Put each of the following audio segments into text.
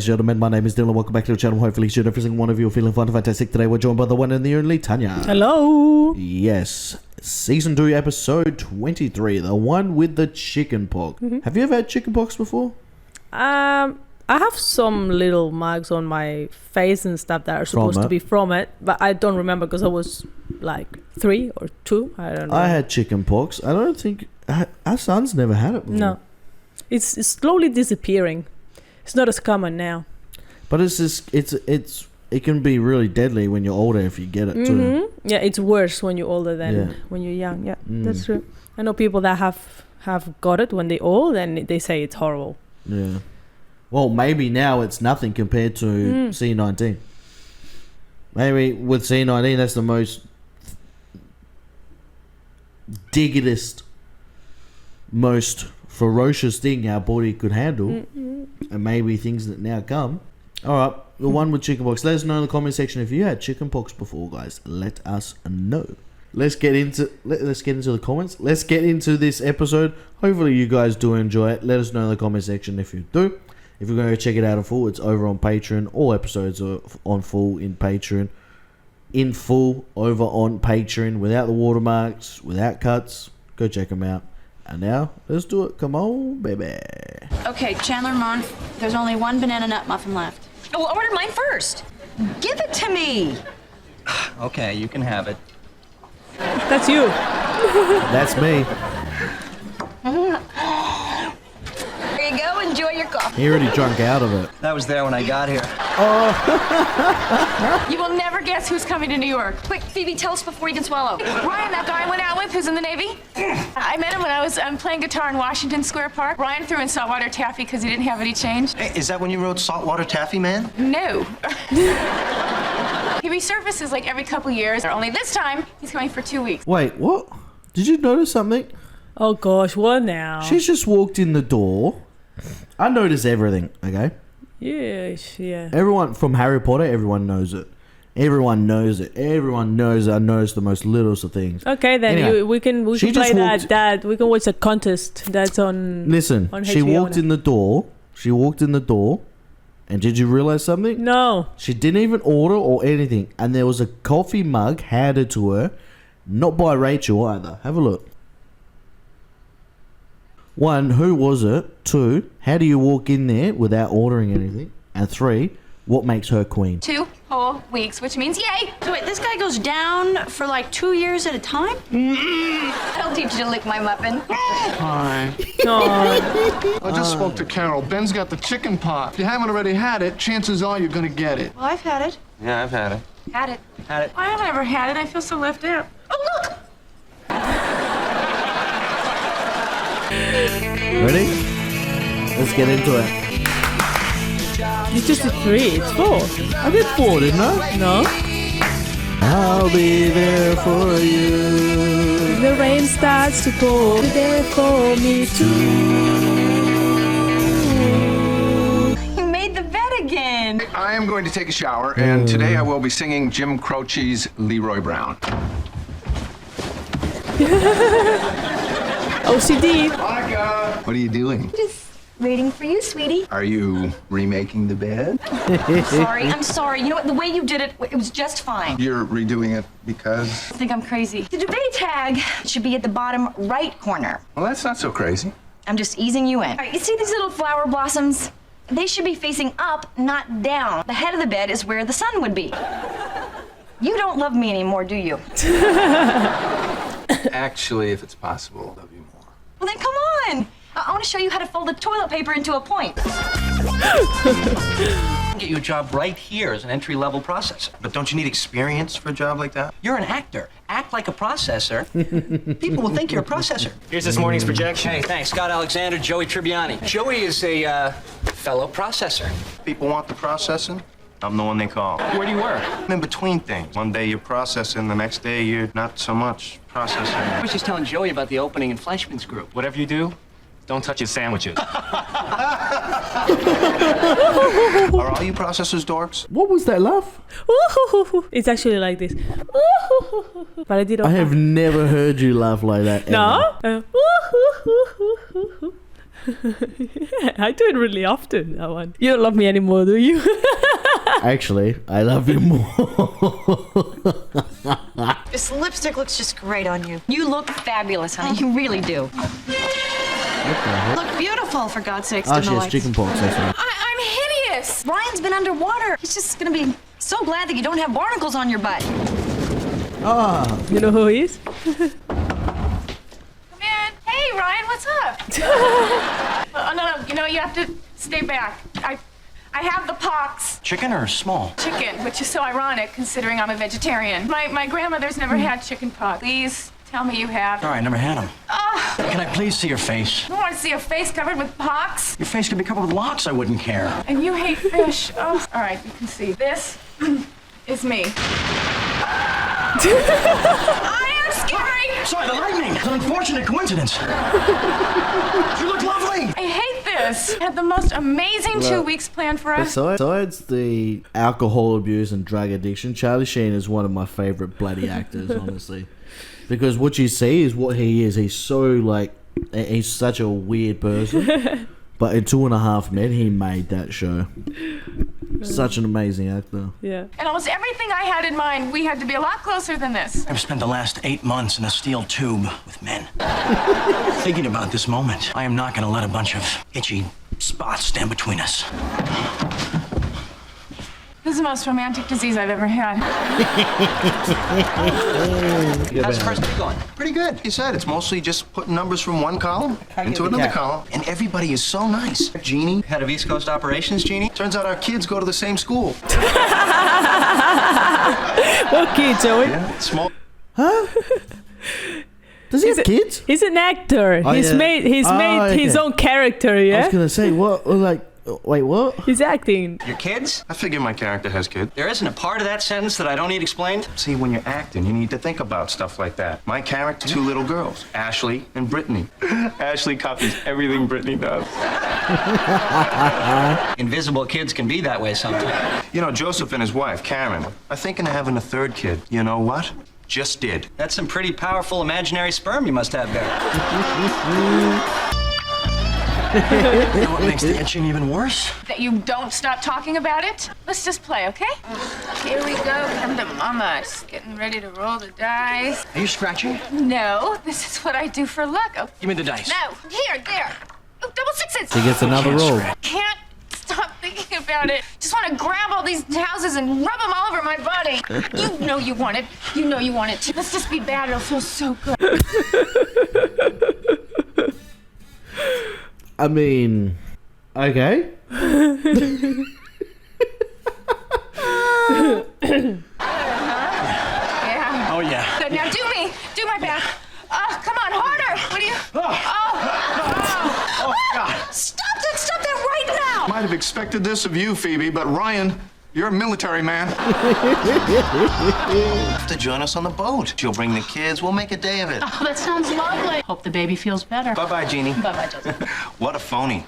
ladies and gentlemen, my name is Dylan. Welcome back to the channel. Hopefully, each and every single one of you are feeling fun and fantastic. Today, we're joined by the one and the only Tanya. Hello. Yes, season 2, episode 23, the one with the chicken pox. Have you ever had chicken pox before? I have some little marks on my face and stuff that are supposed to be from it, but I don't remember because I was like 3 or 2. I don't know. I had chicken pox. I don't think our son's never had it before. No, it's slowly disappearing. It's not as common now. But it's just it can be really deadly when you're older if you get it too. Yeah, it's worse when you're older than when you're young. Yeah, that's true. I know people that have got it when they're old and they say it's horrible. Yeah. Well, maybe now it's nothing compared to C19. Maybe with C19, that's the most diggedest, most ferocious thing our body could handle. And maybe things that now come. Alright, the one with chickenpox. Let us know in the comment section if you had chickenpox before, guys. Let us know. Let's get into the comments. Let's get into this episode. Hopefully you guys do enjoy it. Let us know in the comment section if you do. If you're going to check it out in full, it's over on Patreon. All episodes are on full in Patreon. In full over on Patreon. Without the watermarks, without cuts. Go check them out. And now, let's do it. Come on, baby. Okay, Chandler Mon, there's only one banana nut muffin left. Oh, well, order mine first. Give it to me. Okay, you can have it. That's you. That's me. There you go, enjoy your coffee. He already drunk out of it. That was there when I got here. You will never guess who's coming to New York. Quick, Phoebe, tell us before you can swallow. Ryan, that guy I went out with who's in the Navy. I met him when I was playing guitar in Washington Square Park. Ryan threw in saltwater taffy because he didn't have any change. Hey, is that when you wrote Saltwater Taffy Man? No. He resurfaces like every couple years. Only this time, he's coming for 2 weeks. Wait, what? Did you notice something? Oh gosh, what now? She's just walked in the door. I notice everything, okay? Yeah. Everyone from Harry Potter, everyone knows it. Everyone knows it. Everyone knows I notice the most littlest of things. Okay, then Anyway, we can play that. We can watch a contest that's on. Listen, on she HBO walked now. in the door. She walked in the door. And did you realize something? No. She didn't even order or anything. And there was a coffee mug handed to her. Not by Rachel either. Have a look. 1, who was it? 2, how do you walk in there without ordering anything? And 3, what makes her queen? 2 whole weeks, which means yay! So wait, this guy goes down for like 2 years at a time? I'll teach you to lick my muffin. Hi. I just spoke to Carol. Ben's got the chicken pot. If you haven't already had it, chances are you're gonna get it. Well, I've had it. Yeah, I've had it. Had it. Had it. I haven't ever had it. I feel so left out. Oh, look! Ready? Let's get into it. You just did 3. It's 4. I did 4, didn't I? No. I'll be there for you. The rain starts to pour. Be there for me too. You made the bed again. I am going to take a shower, and today I will be singing Jim Croce's Leroy Brown. OCD. Monica! What are you doing? Just waiting for you, sweetie. Are you remaking the bed? I'm sorry. You know what? The way you did it, it was just fine. You're redoing it because... I think I'm crazy. The debate tag should be at the bottom right corner. Well, that's not so crazy. I'm just easing you in. All right, you see these little flower blossoms? They should be facing up, not down. The head of the bed is where the sun would be. You don't love me anymore, do you? Actually, if it's possible, I'll love you more. Well, then come on. I want to show you how to fold the toilet paper into a point. I can get you a job right here as an entry-level processor. But don't you need experience for a job like that? You're an actor. Act like a processor. People will think you're a processor. Here's this morning's projection. Hey, thanks. Scott Alexander, Joey Tribbiani. Joey is a fellow processor. People want the processing. I'm the one they call. Where do you work? I'm in between things. One day you're processing, the next day you're not so much processing. I was just telling Joey about the opening in Fleischman's Group. Whatever you do, don't touch his sandwiches. Are all you processors dorks? What was that laugh? It's actually like this. But I did. I have never heard you laugh like that. Ever. No. Yeah, I do it really often, that one. You don't love me anymore, do you? Actually, I love you more. This lipstick looks just great on you. You look fabulous, honey. You really do. Look beautiful, for God's sakes. Oh, she has chicken pox. That's right. I'm hideous. Ryan's been underwater. He's just gonna be so glad that you don't have barnacles on your butt. Ah, You know who he is? Come in. Hey, Ryan, what's up? Oh, no, you know, you have to stay back. I have the pox. Chicken or small? Chicken, which is so ironic considering I'm a vegetarian. My grandmother's never had chicken pox. Please tell me you have. All right, never had them. Can I please see your face? I don't want to see a face covered with pox. Your face could be covered with locks, I wouldn't care. And you hate fish. Oh. All right, you can see. This is me. I am scary. Sorry, the lightning. It's an unfortunate coincidence. You look lovely. I hate this. Had the most amazing 2 weeks planned for us. besides the alcohol abuse and drug addiction, Charlie Sheen is one of my favorite bloody actors, honestly. Because what you see is what he is. He's so, like, he's such a weird person. But in 2.5 Men, he made that show. Such an amazing actor. Yeah. And almost everything I had in mind, we had to be a lot closer than this. I've spent the last 8 months in a steel tube with men. Thinking about this moment, I am not going to let a bunch of itchy spots stand between us. This is the most romantic disease I've ever had. How's the first day going? Pretty good. He said it's mostly just putting numbers from one column into another column. And everybody is so nice. Jeannie, Head of East Coast Operations, Jeannie? turns out our kids go to the same school. What kid, Joey? Yeah, small. Does he have kids? He's an actor. Oh, He's yeah. made his Okay. own character, I yeah? was going to say, what? Like, wait, what? He's acting. Your kids? I figure my character has kids. There isn't a part of that sentence that I don't need explained. See, when you're acting, you need to think about stuff like that. My character, 2 little girls, Ashley and Brittany. Ashley copies everything Brittany does. Invisible kids can be that way sometimes. You know, Joseph and his wife, Karen, are thinking of having a 3rd kid. You know what? Just did. That's some pretty powerful imaginary sperm you must have there. You know what makes the itching even worse? That you don't stop talking about it. Let's just play, okay? Here we go. Come to Mama. Just getting ready to roll the dice. Are you scratching? No, this is what I do for luck. Oh, Give me the dice. no, here, there. Oh, double sixes. He gets another roll. Can't stop thinking about it. Just want to grab all these houses and rub them all over my body. You know you want it. You know you want it too. Let's just be bad. It'll feel so good. I mean, okay. Yeah. Oh, yeah. Good. Now do me. Do my back. Come on, harder. What do you? Oh, God. Stop that right now! Might have expected this of you, Phoebe, but Ryan, you're a military man. Have to join us on the boat. She'll bring the kids. We'll make a day of it. Oh, that sounds lovely. Hope the baby feels better. Bye-bye, Jeannie. Bye-bye, Joseph. What a phony.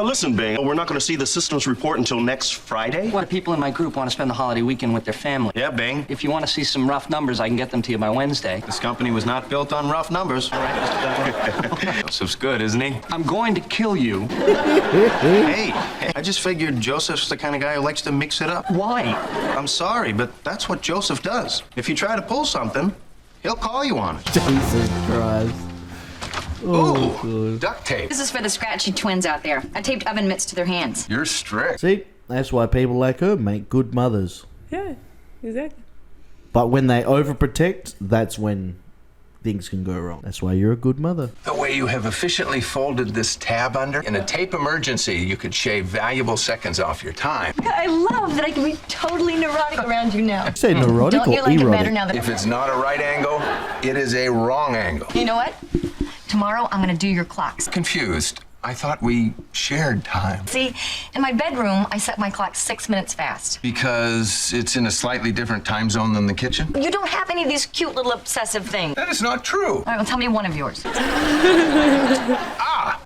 Listen, Bing, we're not going to see the systems report until next Friday. A lot of people in my group want to spend the holiday weekend with their family. Yeah, Bing. If you want to see some rough numbers, I can get them to you by Wednesday. This company was not built on rough numbers. All right, Mr. Dunn. Joseph's good, isn't he? I'm going to kill you. Hey, I just figured Joseph's the kind of guy who likes to mix it up. Why? I'm sorry, but that's what Joseph does. If you try to pull something, he'll call you on it. Jesus Christ. Oh, Ooh, duct tape. This is for the scratchy twins out there. I taped oven mitts to their hands. You're strict. See, that's why people like her make good mothers. Yeah, exactly. But when they overprotect, that's when things can go wrong. That's why you're a good mother. The way you have efficiently folded this tab under, in a tape emergency, you could shave valuable seconds off your time. I love that I can be totally neurotic around you now. Say neurotic Don't you or like it better erotic? now that If it's not a right angle, it is a wrong angle. You know what? Tomorrow I'm gonna do your clocks. Confused. I thought we shared time. See, in my bedroom, I set my clock 6 minutes fast. Because it's in a slightly different time zone than the kitchen? You don't have any of these cute little obsessive things. That is not true. All right, well, tell me one of yours.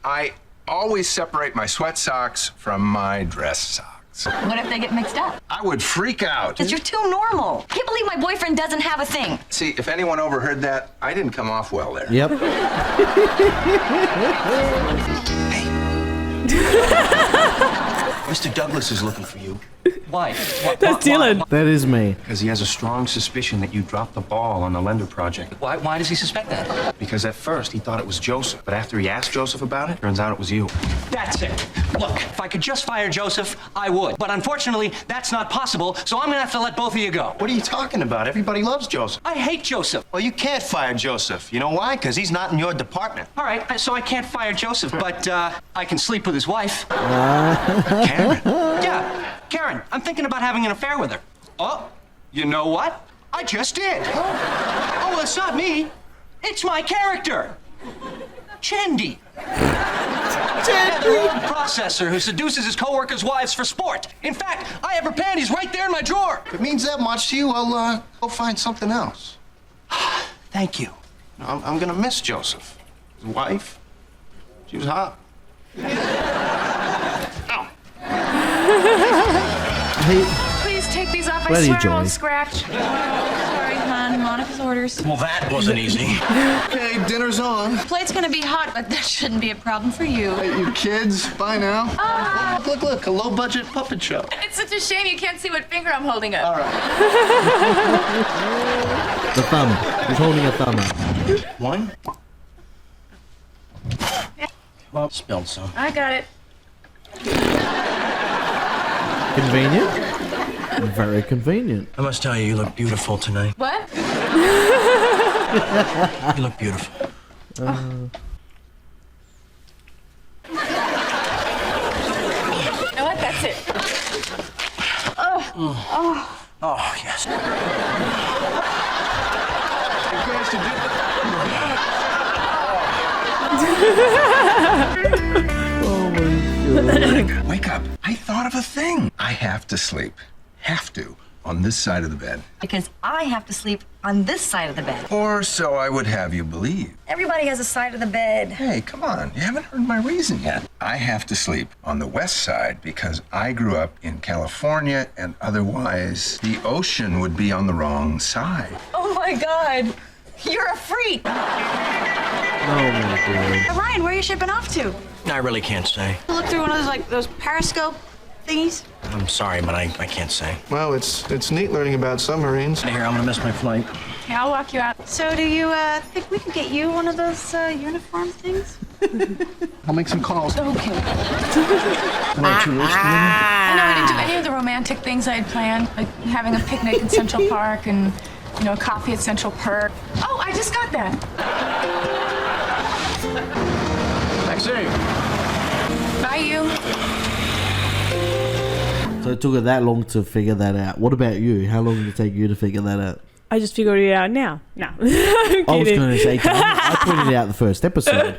I always separate my sweat socks from my dress socks. facts. What if they get mixed up? I would freak out. Because you're too normal. I can't believe my boyfriend doesn't have a thing. See, if anyone overheard that, I didn't come off well there. Yep. Mr. Douglas is looking for you. Why? That's Dylan. That is me. Because he has a strong suspicion that you dropped the ball on the lender project. Why does he suspect that? Because at first he thought it was Joseph, but after he asked Joseph about it, turns out it was you. That's it. Look, if I could just fire Joseph, I would. But unfortunately, that's not possible, so I'm gonna have to let both of you go. What are you talking about? Everybody loves Joseph. I hate Joseph. Well, you can't fire Joseph. You know why? Because he's not in your department. All right, so I can't fire Joseph, but I can sleep with his wife. Karen? Yeah, Karen. I'm thinking about having an affair with her. Oh, you know what? I just did. Oh, well, it's not me. It's my character. Chandy. The processor who seduces his coworkers' wives for sport. In fact, I have her panties right there in my drawer. If it means that much to you, I'll go find something else. Thank you. I'm gonna miss Joseph. His wife, she was hot. Please take these off. I Ready, swear I Joey. won't scratch. Sorry, hon. Monica's orders. Well, that wasn't easy. Okay, dinner's on. Plate's gonna be hot, but that shouldn't be a problem for you. Hey, you kids, bye now. Look, a low-budget puppet show. It's such a shame you can't see what finger I'm holding up. All right. The thumb. He's holding a thumb up. One. Well, spilled some. I got it. Convenient. Very convenient. I must tell you, you look beautiful tonight. What? You look beautiful. You know what? That's it. Oh, yes. Wake up. I thought of a thing. I have to sleep. Have to. On this side of the bed. Because I have to sleep on this side of the bed. Or so I would have you believe. Everybody has a side of the bed. Hey, come on. You haven't heard my reason yet. I have to sleep on the west side because I grew up in California and otherwise the ocean would be on the wrong side. Oh my God. You're a freak. Oh my God. Ryan, where are you shipping off to? I really can't say. Look through one of those, like, those periscope thingies. I'm sorry, but I can't say. Well, it's neat learning about submarines. Here, I'm gonna miss my flight. Yeah, I'll walk you out. So do you think we can get you one of those uniform things? I'll make some calls. Okay. Am I too risky? I know we didn't do any of the romantic things I had planned, like having a picnic in Central Park and, you know, coffee at Central Perk. Oh, I just got that. Taxi. Bye, you. So it took her that long to figure that out. What about you? How long did it take you to figure that out? I just figured it out now. No. I'm I was kidding. going to say, I pointed it out the first episode.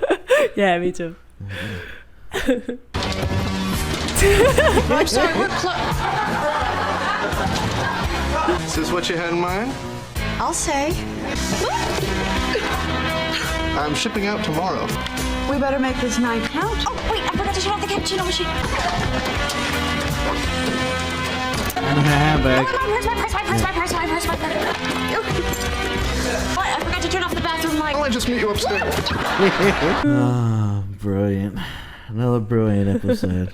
Yeah, me too. I'm sorry, we're close. Is this what you had in mind? I'll say. I'm shipping out tomorrow. We better make this night count. Oh, wait, I forgot to turn off the cappuccino machine. And her handbag. Where's my purse? What? I forgot to turn off the bathroom light. I'll just meet you upstairs. Ah, brilliant. Another brilliant episode.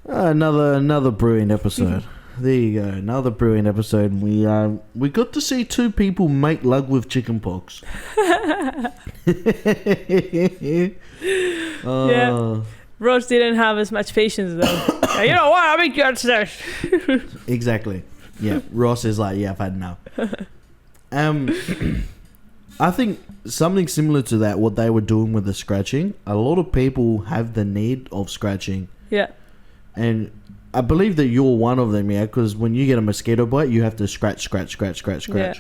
Another brilliant episode. There you go. Another brilliant episode. We got to see two people make love with chickenpox. Yeah. Rose didn't have as much patience though. You know what? I'll make you upstairs. Exactly. Yeah. Ross is like, yeah, I've had enough. I think something similar to that, what they were doing with the scratching, a lot of people have the need of scratching. Yeah. And I believe that you're one of them, yeah, because when you get a mosquito bite, you have to scratch. Yeah.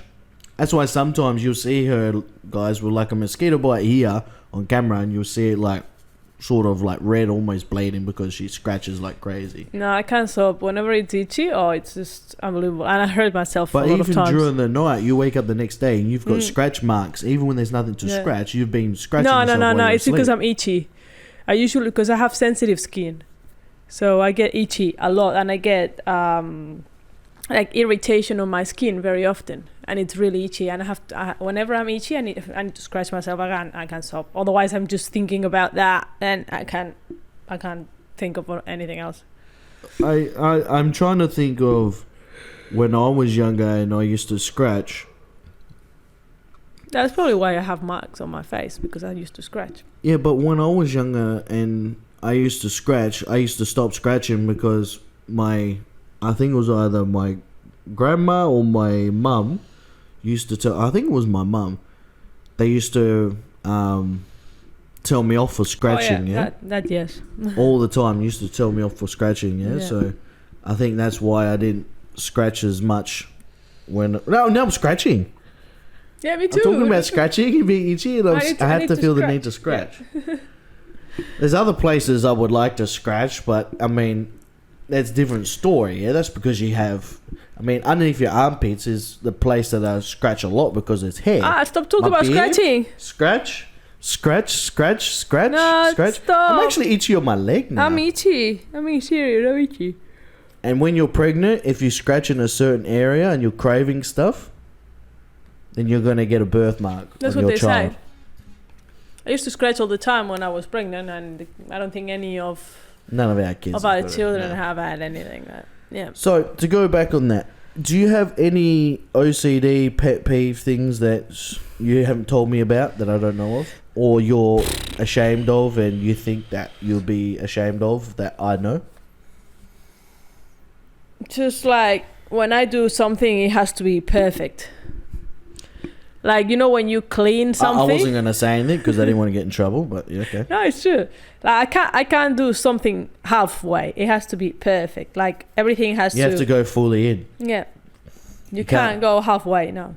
That's why sometimes you'll see her, guys, with like a mosquito bite here on camera, and you'll see it like sort of like red, almost bleeding, because she scratches like crazy. No, I can't stop. Whenever it's itchy, it's just unbelievable. And I hurt myself But a lot of even times. during the night, you wake up the next day and you've got scratch marks. Even when there's nothing to scratch, you've been scratching yourself while No. you're It's because asleep. I'm itchy. I usually, because I have sensitive skin. So I get itchy a lot, and I get like irritation on my skin very often, and it's really itchy. And I have to, whenever I'm itchy, I need to scratch myself. I can't stop. Otherwise, I'm just thinking about that, and I can't think of anything else. I'm trying to think of when I was younger and I used to scratch. That's probably why I have marks on my face, because I used to scratch. Yeah, but when I was younger and I used to scratch, I used to stop scratching because I think it was either my grandma or my mum used to tell, I think it was my mum, they used to tell me off for scratching, That yes. all the time, used to tell me off for scratching, so I think that's why I didn't scratch as much when, no, I'm scratching. Yeah, me too. I'm talking about scratching, you be itchy, and I have to feel the need to scratch. Yeah. There's other places I would like to scratch, but I mean, that's a different story. Yeah, that's because you have. I mean, underneath your armpits is the place that I scratch a lot because it's hair. Stop talking about scratching. Scratch. No, scratch. Stop. I'm actually itchy on my leg now. I'm itchy. Serious. I'm itchy. And when you're pregnant, if you scratch in a certain area and you're craving stuff, then you're gonna get a birthmark. That's on what your they child. say. I used to scratch all the time when I was pregnant, and I don't think none of our kids of our children have had anything that. Yeah. So to go back on that, do you have any OCD pet peeve things that you haven't told me about that I don't know of, or you're ashamed of and you think that you'll be ashamed of that I know? Just like when I do something, it has to be perfect. Like, you know, when you clean something. I wasn't gonna say anything because I didn't want to get in trouble, but yeah, okay. No, it's true. Like I can't do something halfway. It has to be perfect. Like everything has to. You have to go fully in. Yeah. You can't go halfway. No.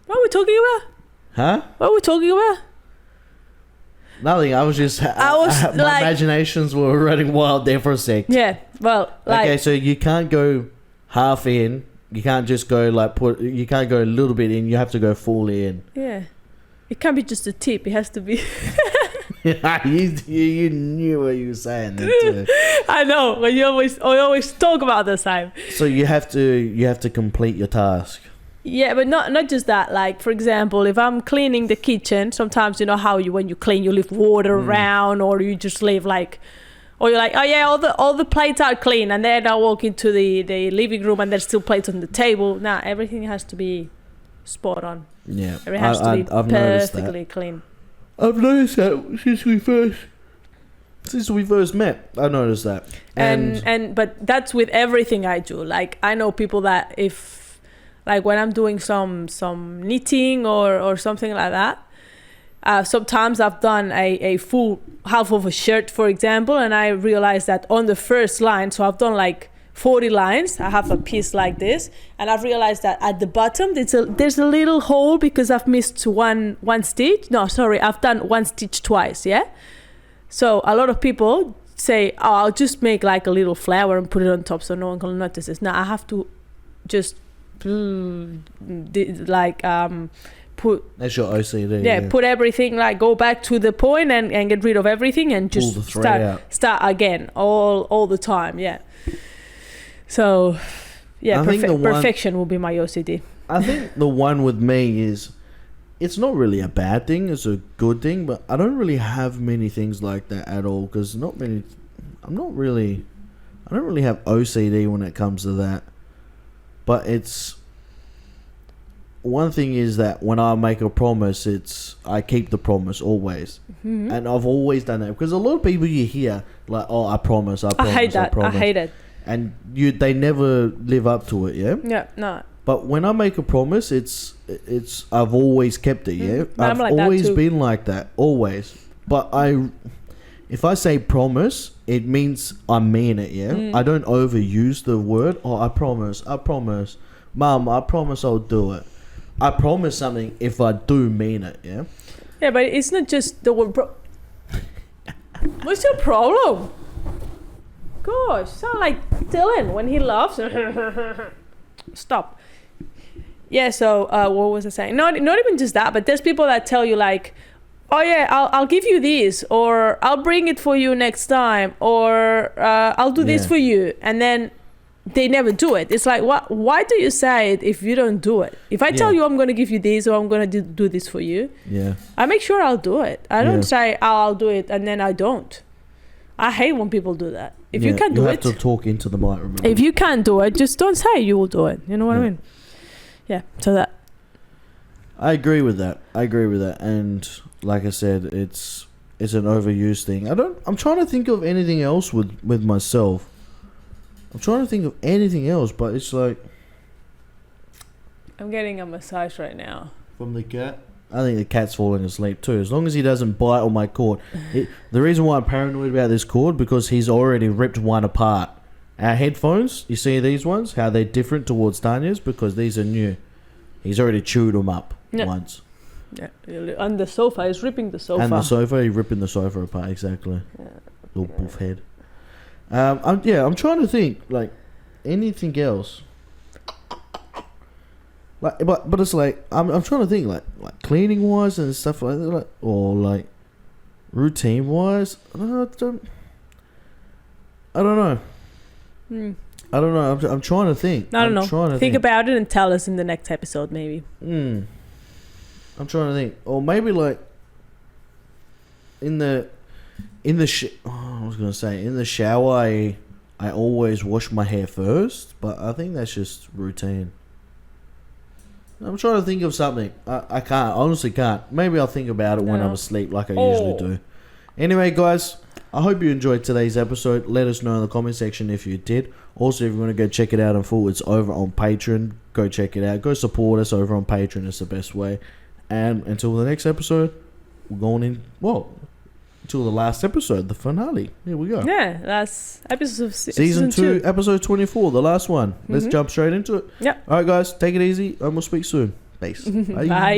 What are we talking about? Huh? What are we talking about? Nothing. I was just. My imaginations were running wild there for a sec. Yeah. Well. Okay, so you can't go half in. You can't just go you can't go a little bit in. You have to go fully in. Yeah. It can't be just a tip. It has to be. you knew what you were saying then too. I know, but you always talk about the same. So you have to complete your task. Yeah, but not just that. Like, for example, if I'm cleaning the kitchen, sometimes you know how when you clean, you leave water around, or you just leave like. Or you're like, oh yeah, all the plates are clean, and then I walk into the living room and there's still plates on the table. Nah, everything has to be spot on. Yeah, everything has to be perfectly clean. I've noticed that since we first met. I noticed that. But that's with everything I do. Like, I know people that if, like, when I'm doing some knitting or something like that. Sometimes I've done a full half of a shirt, for example, and I realized that on the first line, so I've done like 40 lines, I have a piece like this, and I've realized that at the bottom there's a little hole because I've missed one stitch. No, sorry, I've done one stitch twice, yeah? So a lot of people say, oh, I'll just make like a little flower and put it on top so no one can notice this. Now I have to just that's your OCD. Yeah, put everything, like, go back to the point and get rid of everything and just start again all the time. Yeah. So, yeah, perfection will be my OCD. I think the one with me is, it's not really a bad thing. It's a good thing, but I don't really have many things like that at all because I don't really have OCD when it comes to that. But it's. One thing is that when I make a promise, I keep the promise always. Mm-hmm. And I've always done that. Because a lot of people you hear, like, oh, I promise. I hate that. I hate it. And they never live up to it, yeah? Yeah, no. But when I make a promise, I've always kept it, yeah? I've always been like that, always. But if I say promise, it means I mean it, yeah? I don't overuse the word, oh, I promise. Mum, I promise I'll do it. I promise something if I do mean it, yeah? Yeah, but it's not just the word What's your problem? Gosh, sound like Dylan when he laughs. Stop. Yeah, so what was I saying? Not even just that, but there's people that tell you like, oh yeah, I'll give you this, or I'll bring it for you next time, or I'll do this for you, and then they never do it. It's like, what? Why do you say it if you don't do it? If I tell you I'm going to give you this, or I'm going to do this for you, I make sure I'll do it. I don't say, oh, I'll do it, and then I don't. I hate when people do that. If you can't do it, you have to talk into the mic. Remember? If you can't do it, just don't say you will do it. You know what I mean? Yeah. So that. I agree with that. And like I said, it's an overused thing. I'm trying to think of anything else with myself. I'm trying to think of anything else, but it's like... I'm getting a massage right now. From the cat? I think the cat's falling asleep too. As long as he doesn't bite on my cord. The reason why I'm paranoid about this cord, because he's already ripped one apart. Our headphones, you see these ones? How they're different towards Tanya's? Because these are new. He's already chewed them up once. Yeah, on the sofa. He's ripping the sofa. And the sofa, he's ripping the sofa apart, exactly. Little buff head. I'm trying to think, like, anything else. Like, but it's like, I'm trying to think, like cleaning wise and stuff like that, like, or like routine wise. I don't know. I don't know. I'm trying to think. I don't know. Think about it and tell us in the next episode, maybe. I'm trying to think, or maybe like in the I was gonna say in the shower, I always wash my hair first, but I think that's just routine. I'm trying to think of something. I can't. Honestly can't. Maybe I'll think about it when I'm asleep like I usually do. Anyway, guys, I hope you enjoyed today's episode. Let us know in the comment section if you did. Also, if you want to go check it out in full, it's over on Patreon. Go check it out. Go support us over on Patreon. It's the best way. And until the next episode, we're going in... Well, until the last episode, the finale. Here we go. Yeah, last episode of Season 2, episode 24, the last one. Let's jump straight into it. Yep. All right, guys, take it easy, and we'll speak soon. Peace. Bye. Bye.